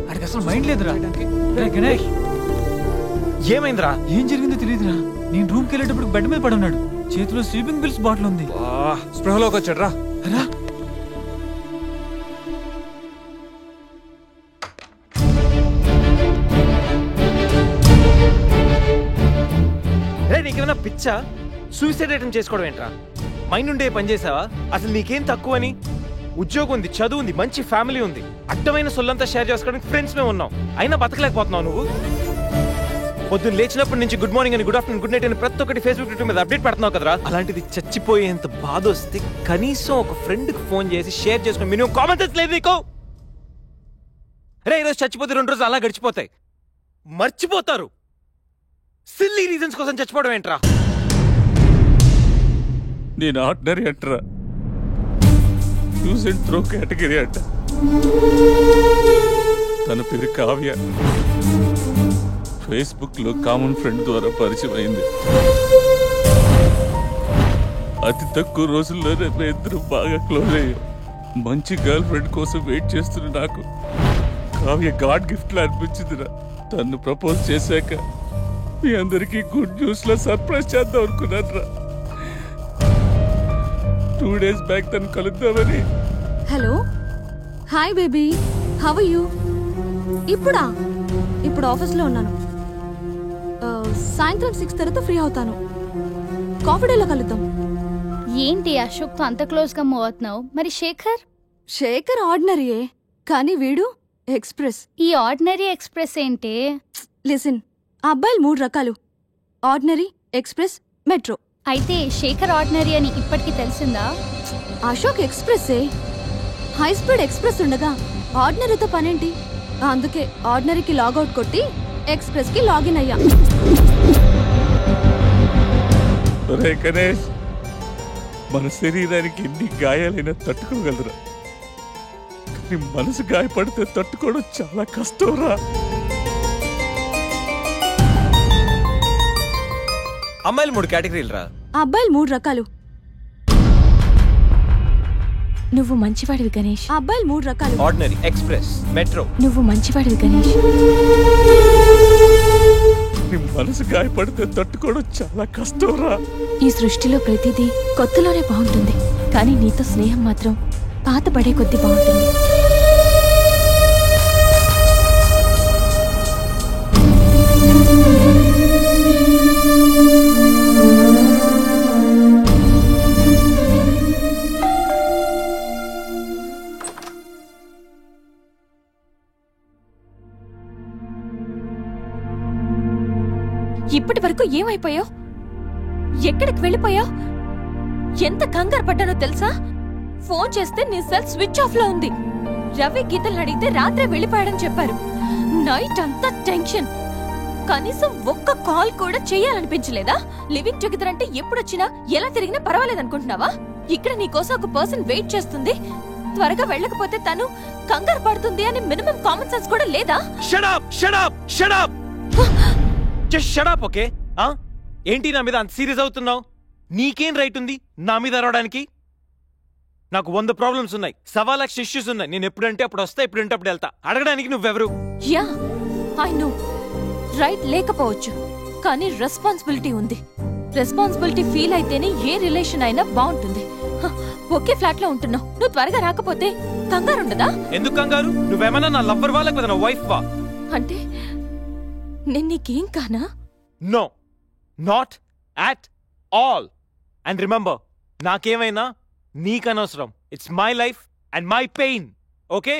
అడికి అసలు మైండ్ లేదురా. గణేష్ ఏమైందిరా? ఏం జరిగిందో తెలియదురా. నేను రూమ్కి వెళ్ళేటప్పుడు బెడ్ మీద పడున్నాడు. చేతిలో స్లీపింగ్ పిల్స్ బాటిల్ ఉంది. స్పృహలోకి వచ్చాడు రా. నీకేమైనా పిచ్చా? సూసైడ్ అటెంప్ట్ చేసుకోవడం ఏంట్రా? మైండ్ ఉండే పని చేసావా? అసలు నీకేం తక్కువని? ఉద్యోగం ఉంది, చదువు ఉంది, మంచి ఫ్యామిలీ ఉంది, అడ్డమైన సొల్లంతా షేర్ చేసుకోవడానికి ఫ్రెండ్స్ మేము ఉన్నాం. అయినా బతకలేకపోతున్నావు నువ్వు. పొద్దున్న లేచినప్పటి నుంచి గుడ్ మార్నింగ్ అని, గుడ్ ఆఫ్టర్నూన్, గుడ్ నైట్ అని ప్రతి ఒక్కటి ఫేస్బుక్ ట్విట్టర్ మీద అప్డేట్ పెడుతున్నావు కదరా. అలాంటిది చచ్చిపోయేంత బాధ వస్తే కనీసం ఒక ఫ్రెండ్కి ఫోన్ చేసి షేర్ చేసుకుని మినిమం కామన్ సెన్స్ లేదు నీకు? రే ఈరోజు చచ్చిపోతే 2 రోజులు అలా గడిచిపోతాయి, మర్చిపోతారు. సిల్లీ రీజన్స్ కోసం చచ్చిపోవడం ఏంట్రా? నేను ఆర్డినరీ అంటరా, యూజ్ అండ్ త్రో కేటగిరీ అంట. తన పేరు కావ్య. ఫేస్బుక్ లో కామన్ ఫ్రెండ్ ద్వారా పరిచయం అయింది. అతి తక్కువ రోజుల్లోనే ఇద్దరు బాగా క్లోజ్ అయ్యాం. మంచి గర్ల్ ఫ్రెండ్ కోసం వెయిట్ చేస్తున్న నాకు కావ్య గాడ్ గిఫ్ట్ లా అనిపించిందిరా. తను ప్రపోజ్ చేశాక మీ అందరికీ గుడ్ న్యూస్ లో సర్ప్రైజ్ చేద్దాం అనుకున్నాను రా. 2 days బ్యాక్ తను కలుద్దామని. Hello, hi baby, how are you? ఇప్పుడు ఆఫీస్లో ఉన్నాను. సాయంత్రం 6 తర్వాత ఫ్రీ అవుతాను. కాఫీ డేలో కలుద్దాం. ఏంటి అశోక్తో అంత క్లోజ్ గా మూవ్ అవుతున్నావు? మరి శేఖర్ ఆర్డినరీయే, కానీ వీడు ఎక్స్ప్రెస్. ఈ ఆర్డినరీ ఎక్స్ప్రెస్ ఏంటి? లిసన్, ఆ అబ్బాయిలు 3 రకాలు: ఆర్డినరీ, ఎక్స్ప్రెస్, మెట్రో. అయితే శేఖర్ ఆర్డినరీ అని ఇప్పటికి తెలిసిందా? అశోక్ ఎక్స్ప్రెస్సే. హై స్పీడ్ ఎక్స్ప్రెస్ ఉండగా ఆర్డినరీతో పనేంటి? అందుకే ఆర్డినరీకి లాగౌట్ కొట్టి ఎక్స్ప్రెస్ కి లాగిన్ అయ్యా. గణేష్, మన శరీరానికి ఎన్ని గాయాలైనా తట్టుకోగలరా, కానీ మనసు గాయపడితే తట్టుకోవడం చాలా కష్టంరా. అమ్మాయిలు 3 కేటగిరీలు రా. అబ్బాయిలు 3 రకాలు. నువ్వు మంచివాడివి గణేష్. అబ్బాయిలు 3 రకాలు: ఆర్డినరీ, ఎక్స్ప్రెస్, మెట్రో. నువ్వు మంచివాడివి గణేష్. మనసు గాయపడితే తట్టుకోవడం చాలా కష్టంరా. ఈ సృష్టిలో ప్రతిదీ కొత్తలోనే బాగుంటుంది, కానీ నీతో స్నేహం మాత్రం పాత పడే కొద్దీ బాగుంటుంది. ఇప్పటి వరకు ఏమైపోయావు? ఎక్కడికి వెళ్ళిపోయావు? ఎంత కంగారు పడ్డానో తెలుసా? ఫోన్ చేస్తే నీ సెల్ స్విచ్ ఆఫ్ లో ఉంది. రవి గీతలు అడిగితే రాత్రే వెళ్ళిపోయాడని చెప్పారు. నైట్ అంతా టెన్షన్. కనీసం ఒక్క కాల్ కూడా చేయాలనిపించలేదా? లివింగ్ టుగెదర్ అంటే ఎప్పుడొచ్చినా ఎలా తిరిగినా పర్వాలేదనుకుంటున్నావా? ఇక్కడ నీకోసం ఒక పర్సన్ వెయిట్ చేస్తుంది. త్వరగా వెళ్ళకపోతే తను కంగారు పడుతుంది అని మినిమం కామన్ సెన్స్ కూడా లేదా? Shut up, shut up, shut up. Just shut up, okay? ఏంటి నా మీద అంత సీరియస్ అవుతున్నావు? నీకేం రైట్ ఉంది నా మీద అరవడానికి? నాకు 100 ప్రాబ్లమ్స్ ఉన్నాయి, 1.25 లక్ష ఇష్యూస్ ఉన్నాయి. నేను ఎప్పుడంటే అప్పుడు వస్తా, ఎప్పుడంటే అప్పుడు వెళ్తా. అడగడానికి నువ్వెవరు? Yeah, I know. రైట్ లేకపోవచ్చు, కానీ రెస్పాన్సిబిలిటీ ఉంది. రెస్పాన్సిబిలిటీ ఫీల్ అయితేనే ఏ రిలేషన్ అయినా బాగుంటుంది. ఒకే ఫ్లాట్ లో ఉంటున్నావు, నువ్వు త్వరగా రాకపోతే కంగారు ఉండదా? ఎందుకు కంగారు? నువ్వేమన్నా నా లవ్వర్ వా లేకపోతే నా వైఫ్ వా? అంటే నేను నీకేం కానా? No, not at all. And remember, నాకేమైనా నీకనవసరం. It's my life and my pain, okay?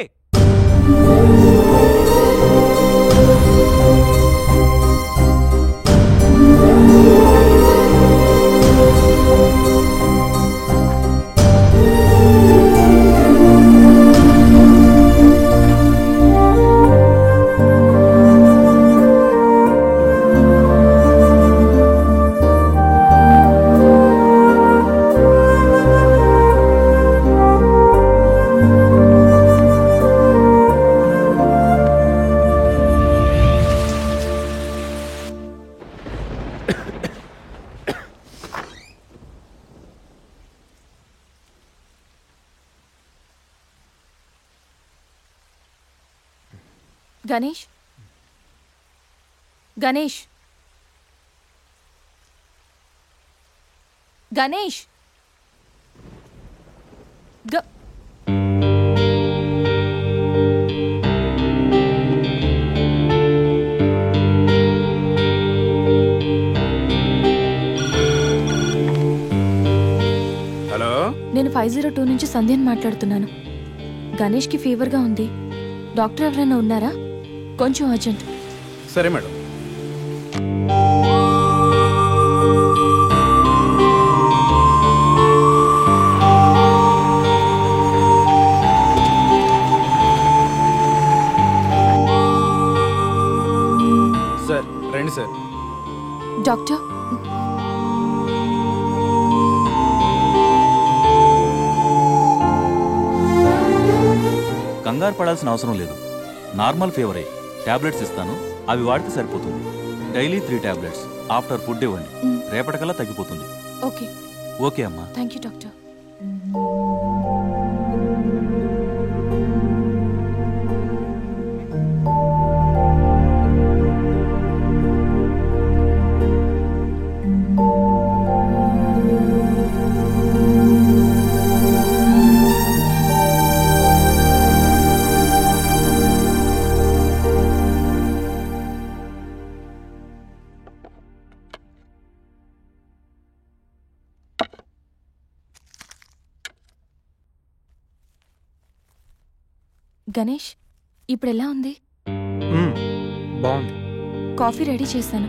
Ganesh Ganesh Ganesh hello, నేను 502 నుంచి సంధ్యని మాట్లాడుతున్నాను. గణేష్కి ఫీవర్గా ఉంది. డాక్టర్ ఎవరైనా ఉన్నారా? కొంచెం అర్జెంట్. సరే మేడం. సార్ రండి సార్. డాక్టర్, కంగారు పడాల్సిన అవసరం లేదు. నార్మల్ ఫీవరే. టాబ్లెట్స్ ఇస్తాను, అవి వాడితే సరిపోతుంది. Daily 3 tablets. ఆఫ్టర్ ఫుడ్ ఇవ్వండి. రేపటికల్లా తగ్గిపోతుంది. ఓకే. ఓకే అమ్మా. Thank you doctor. గణేష్, ఇప్పుడు ఎలా ఉంది? బాగుంది. కాఫీ రెడీ చేశాను.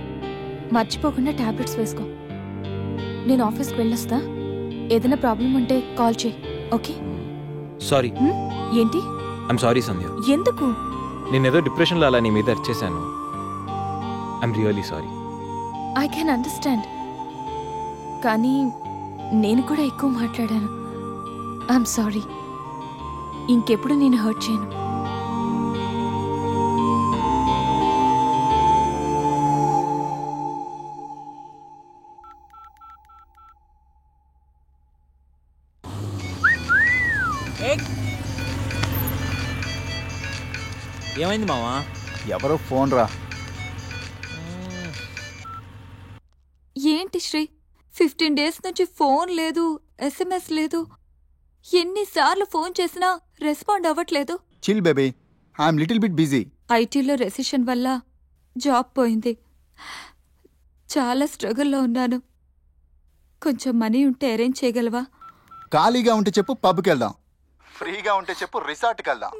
మర్చిపోకుండా టాబ్లెట్స్ వేసుకో. నేను ఆఫీస్కి వెళ్ళొస్తా. ఏదైనా ప్రాబ్లం ఉంటే కాల్ చేయి. ఓకే? సారీ. ఏంటి? I'm sorry Sandhya. ఎందుకు? నేనేదో డిప్రెషన్లో అలా నీ మీద అరిచేశాను. I'm really sorry. I can understand. కానీ నేను కూడా ఎక్కువ మాట్లాడాను. I'm sorry. ఇంకెప్పుడు నేను హర్ట్ చేయను. ఏమైంది మావా? ఎవరో ఫోన్ రా. ఏంటి శ్రీ, 15 డేస్ నుంచి ఫోన్ లేదు, SMS లేదు. ఎన్నిసార్లు ఫోన్ చేసినా రెస్పాండ్ అవ్వట్లేదు. Chill baby, I'm little bit busy. ఐటీలో రెసిషన్ వల్ల జాబ్ పోయింది. చాలా స్ట్రగుల్లో ఉన్నాను. కొంచెం మనీ ఉంటే అరేంజ్ చేయగలవా? ఖాళీగా ఉంటే చెప్పు, పబ్కి వెళ్దాం. ఫ్రీగా ఉంటే చెప్పు, రిసార్ట్కి వెళ్దాం.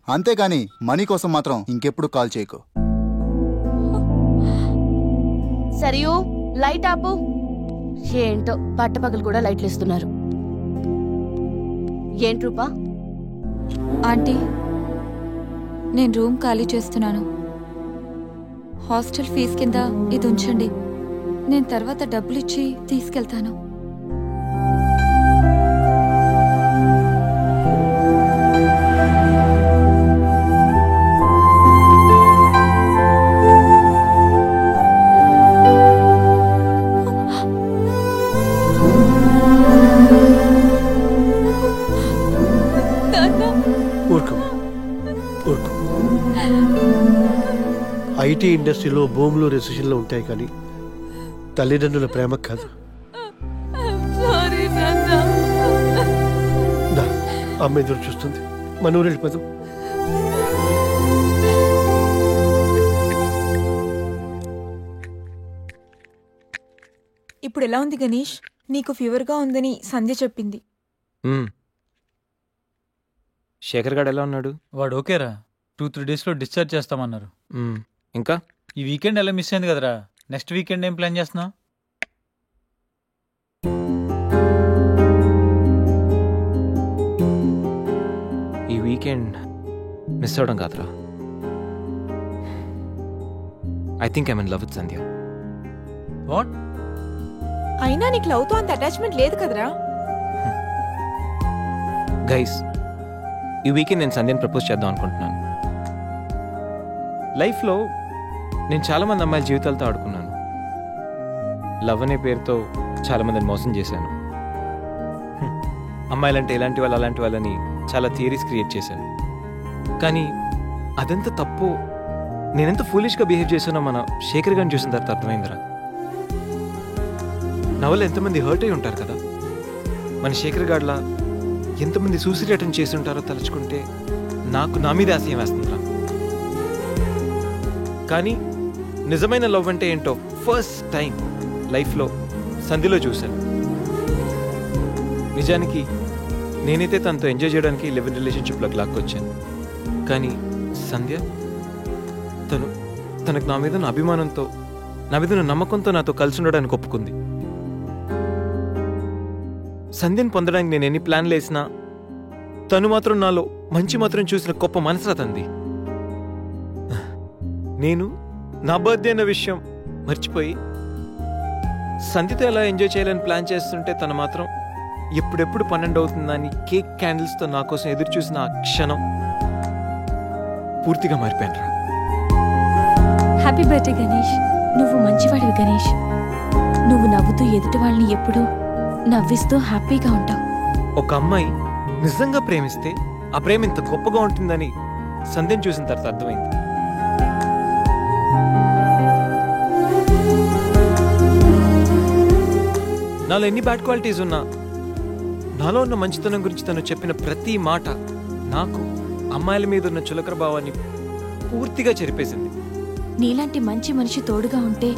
అంతేగాని మనీ కోసం మాత్రం ఇంకెప్పుడు కాల్ చేయకు. సరియు, లైట్ ఆపు. ఏంటో పట్టపగలు కూడా లైట్లు ఇస్తున్నారు. ఏంటి రూపా? ఆంటీ, నేను రూమ్ ఖాళీ చేస్తున్నాను. హాస్టల్ ఫీజు కింద ఇది ఉంచండి. నేను తర్వాత డబ్బులిచ్చి తీసుకెళ్తాను. ఐటీ ఇండస్ట్రీలో భూములు రెసిషన్లో ఉంటాయి, కానీ తల్లిదండ్రుల ప్రేమ కాదు. అమ్మ ఎదురు చూస్తుంది. మనూరు వెళ్ళిపోదాం. ఇప్పుడు ఎలా ఉంది గణేష్? నీకు ఫీవర్గా ఉందని సంధ్య చెప్పింది. శేఖర్ గాడు ఎలా ఉన్నాడు? వాడు ఓకేరా. 2-3 డేస్లో డిశ్చార్జ్ చేస్తామన్నారు. ఇంకా ఈ వీకెండ్ ఎలా మిస్ అయింది కదరా. నెక్స్ట్ వీకెండ్ ఏం ప్లాన్ చేస్తున్నావు? ఈ వీకెండ్ మిస్ అవడం కాదురా. I think I'm in love with Sandhya. What? అయినా నీకు లవ్తో అంత అటాచ్మెంట్ లేదు కదరా. గైస్, ఈ వీకెండ్ నేను సంధ్యని ప్రపోజ్ చేద్దాం అనుకుంటున్నాను. లైఫ్లో నేను చాలామంది అమ్మాయిల జీవితాలతో ఆడుకున్నాను. లవ్ అనే పేరుతో చాలామందిని మోసం చేశాను. అమ్మాయిలంటే ఇలాంటి వాళ్ళు అలాంటి వాళ్ళని చాలా థియరీస్ క్రియేట్ చేశాను. కానీ అదెంత తప్పు నేనెంత ఫూలిష్గా బిహేవ్ చేసానో మన శేఖర్ గారిని చూసిన తర్వాత అర్థమైందిరా. నా వల్ల ఎంతమంది హర్ట్ అయి ఉంటారు కదా. మన శేఖర్ గాడ్లా ఎంతమంది సూసైడ్ అటెంప్ట్ చేసి ఉంటారో తలుచుకుంటే నాకు నా మీద ఆశయం వేస్తుందిరా. కానీ నిజమైన లవ్ అంటే ఏంటో ఫస్ట్ టైం లైఫ్లో సంధిలో చూశాను. నిజానికి నేనైతే తనతో ఎంజాయ్ చేయడానికి లివ్ ఇన్ రిలేషన్షిప్లోకి లాక్కొచ్చాను. కానీ సంధ్య తనకు నా మీద అభిమానంతో నా మీద నమ్మకంతో నాతో కలిసి ఉండడానికి ఒప్పుకుంది. సంధ్యను పొందడానికి నేను ఎన్ని ప్లాన్లు వేసినా తను మాత్రం నాలో మంచి మాత్రం చూసిన గొప్ప మనసురా తంది. నేను నా బర్త్డే అన్న విషయం మర్చిపోయి సంధ్యతో ఎలా ఎంజాయ్ చేయాలని ప్లాన్ చేస్తుంటే తను మాత్రం ఎప్పుడెప్పుడు 12 అవుతుందని కేక్ క్యాండిల్స్తో నా కోసం ఎదురు చూసిన ఆ క్షణం పూర్తిగా మారిపోయాను. Happy birthday Ganesh. నువ్వు మంచివాడివి గణేష్. నువ్వు నవ్వుతూ ఎదుటి వాళ్ళని ఎప్పుడూ నవ్విస్తూ హ్యాపీగా ఉంటావు. ఒక అమ్మాయి నిజంగా ప్రేమిస్తే ఆ ప్రేమ ఇంత గొప్పగా ఉంటుందని సంధ్యను చూసిన తర్వాత అర్థమైంది. నాలో ఎన్ని బ్యాడ్ క్వాలిటీస్ ఉన్నా నాలో ఉన్న మంచితనం గురించి తను చెప్పిన ప్రతి మాట నాకు అమ్మాయిల మీద ఉన్న చులకర భావాన్ని పూర్తిగా చెరిపేసింది. నీలాంటి మంచి మనిషి తోడుగా ఉంటే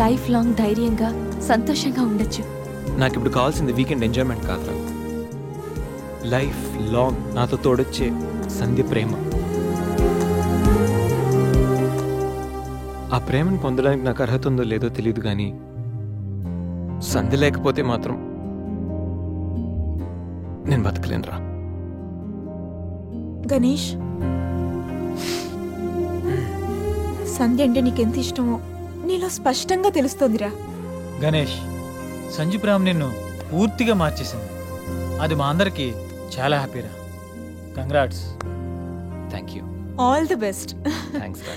లైఫ్ లాంగ్ ధైర్యంగా సంతోషంగా ఉండొచ్చు. నాకు ఇప్పుడు కావాల్సింది వీకెండ్ ఎంజాయ్మెంట్ కాదురా, లైఫ్ లాంగ్ నాతో తోడొచ్చే సంధ్య ప్రేమ. ఆ ప్రేమను పొందడానికి నాకు అర్హత ఉందో లేదో తెలియదు, కానీ సంధ్య లేకపోతే మాత్రం నేను బతకలేనురా. గణేష్, సంధ్య అంటే నీకెంత ఇష్టమో నీలో స్పష్టంగా తెలుస్తోందిరా. గణేష్, సంజు ప్రేమ నిన్ను పూర్తిగా మార్చేసింది. అది మా అందరికి చాలా హ్యాపీరా. Congrats. Thank you. All the best. Thanks రా.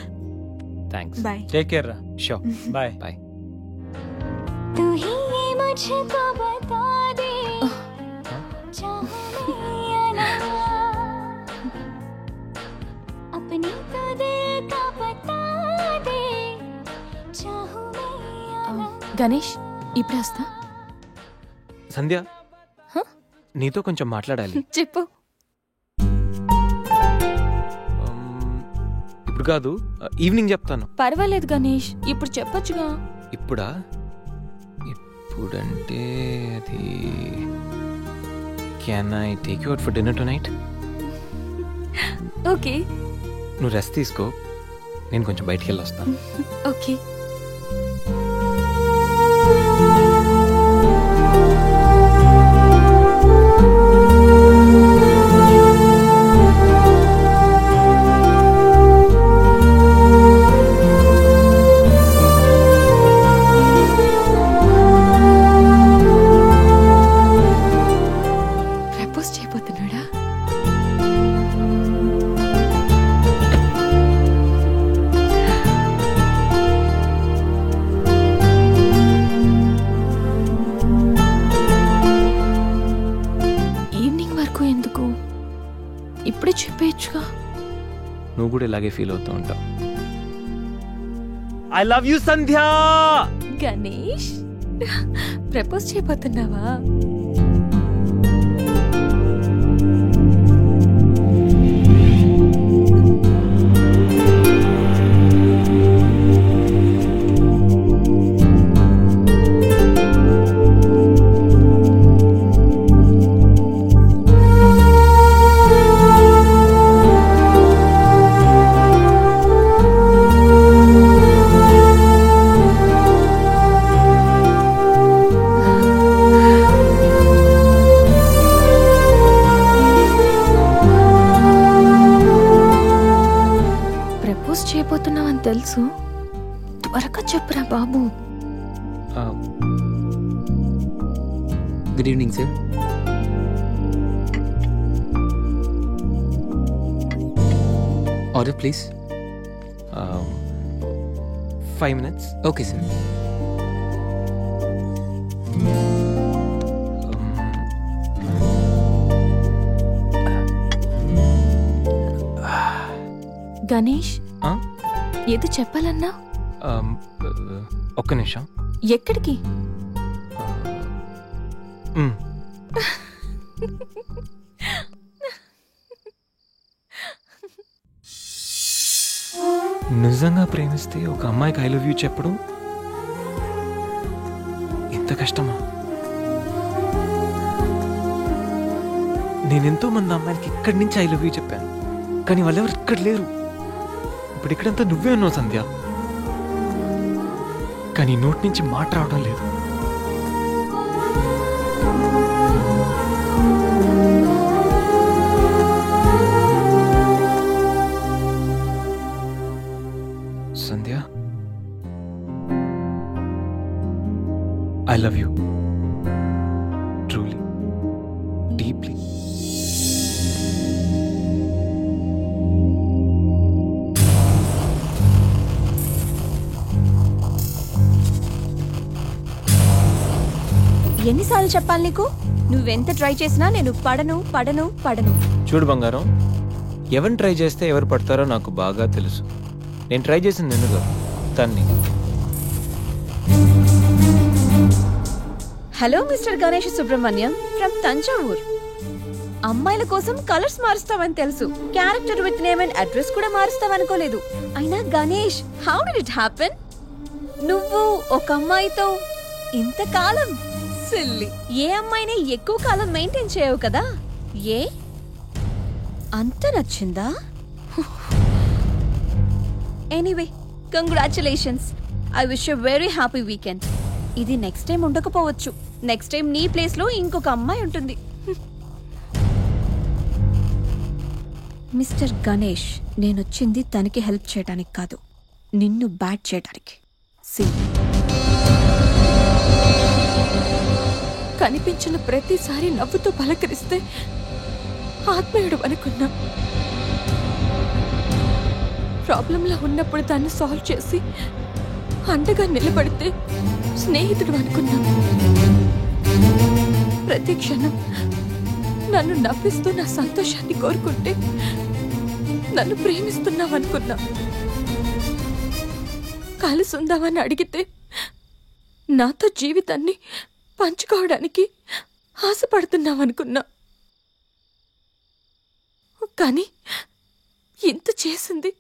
థ్యాంక్స్. బాయ్. టేక్ కేర్ రా. షూర్. బాయ్. బాయ్. గణేష్, ఇప్పుడే వస్తా. సంధ్య, నీతో కొంచెం మాట్లాడాలి. చెప్పు. ఇప్పుడు కాదు, ఈవినింగ్ చెప్తాను. పర్వాలేదు గణేష్, ఇప్పుడు చెప్పొచ్చుగా. ఇప్పుడా? ఇప్పుడంటే అది can I take you out for dinner tonight? Okay. నువ్వు రెస్ట్ తీసుకో, నేను కొంచెం బయటికి వెళ్ళి వస్తాను. ఓకే. ప్రపోజ్ చేయబోతున్నాడా? ఈవినింగ్ వరకు ఎందుకు, ఇప్పుడే చెప్పేయచ్చుగా. నువ్వు కూడా ఇలాగే ఫీల్ అవుతూ ఉంటావు. ఐ లవ్ యూ సంధ్యా. గణేష్, ప్రపోజ్ చేయబోతున్నావా? ప్రపోజ్ చేయబోతున్నావని తెలుసు, త్వరగా చెప్పురా బాబు. Good evening sir. Order please. 5 minutes. Okay sir. Ganesh ఆ? ఏదో చెప్పాలన్నా? ఒక్క నిమిషం. ఎక్కడికి? నిజంగా ప్రేమిస్తే ఒక అమ్మాయికి ఐ లవ్ యూ చెప్పడం ఇంత కష్టమా? నేనెంతో మంది అమ్మాయిలకి ఇక్కడి నుంచి ఐ లవ్ యూ చెప్పాను, కానీ వాళ్ళెవరు ఇక్కడ లేరు. ఇప్పుడు ఇక్కడంతా నువ్వే ఉన్నావు సంధ్య, కానీ నోటి నుంచి మాట రావడం లేదు. Sandhya, I love you truly, deeply. ఎన్నిసార్లు చెప్పాలి నీకు? నువ్వెంత ట్రై చేసినా నేను పడను పడను పడను. చూడు బంగారం, ఎవరిని ట్రై చేస్తే ఎవరు పడతారో నాకు బాగా తెలుసు. నేను ట్రై చేసింది ఎందుకు తన్ని. Hello mister Ganesh Subrahmanyam from Thanjavur. అమ్మాయిల కోసం కలర్స్ మారుస్తావని తెలుసు, character with name and address కూడా మారుస్తావనుకోలేదు. అయినా Ganesh, how did it happen? నువ్వు ఒక అమ్మాయితో ఇంతకాలం సిల్లీ. ఏ అమ్మాయిని ఎక్కువ కాలం మెయింటైన్ చేయవు కదా? ఏ అంత నచ్చిందా? Anyway, congratulations. I wish you very happy weekend. ఇది నెక్స్ట్ టైం ఉండకపోవచ్చు. నెక్స్ట్ టైం నీ ప్లేస్ లో ఇంకొక అమ్మాయి ఉంటుంది. మిస్టర్ గణేష్, నేనొచ్చింది తనకి హెల్ప్ చేయడానికి కాదు, నిన్ను బ్యాట్ చేయడానికి. కనిపించిన ప్రతిసారి నవ్వుతూ పలకరిస్తే ఆత్మీయుడు అనుకున్నా. ప్రాబ్లంలో ఉన్నప్పుడు దాన్ని సాల్వ్ చేసి అండగా నిలబడితే స్నేహితుడు అనుకున్నా. ప్రతి క్షణం నన్ను నవ్విస్తూ నా సంతోషాన్ని కోరుకుంటే నన్ను ప్రేమిస్తున్నావనుకున్నా. కలుసుందామని అడిగితే నాతో జీవితాన్ని పంచుకోవడానికి ఆశపడుతున్నావనుకున్నా. కానీ ఇంత చేసింది,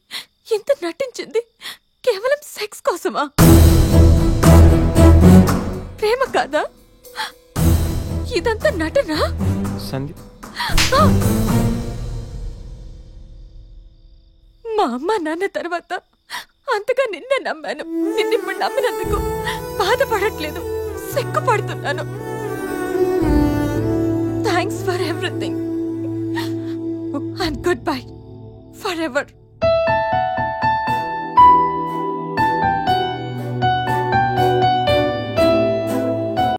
ఇంత నటించింది కేవలం సెక్స్ కోసమా? ప్రేమ కాదా? ఇదంతా నటనా? సంధ్య, మా అమ్మ నాన్న తర్వాత అంతగా నిన్నే నమ్మాను. నిన్నిప్పుడు నమ్మినందుకు బాధపడట్లేదు, సిగ్గుపడుతున్నాను. Thanks for everything and goodbye for ever.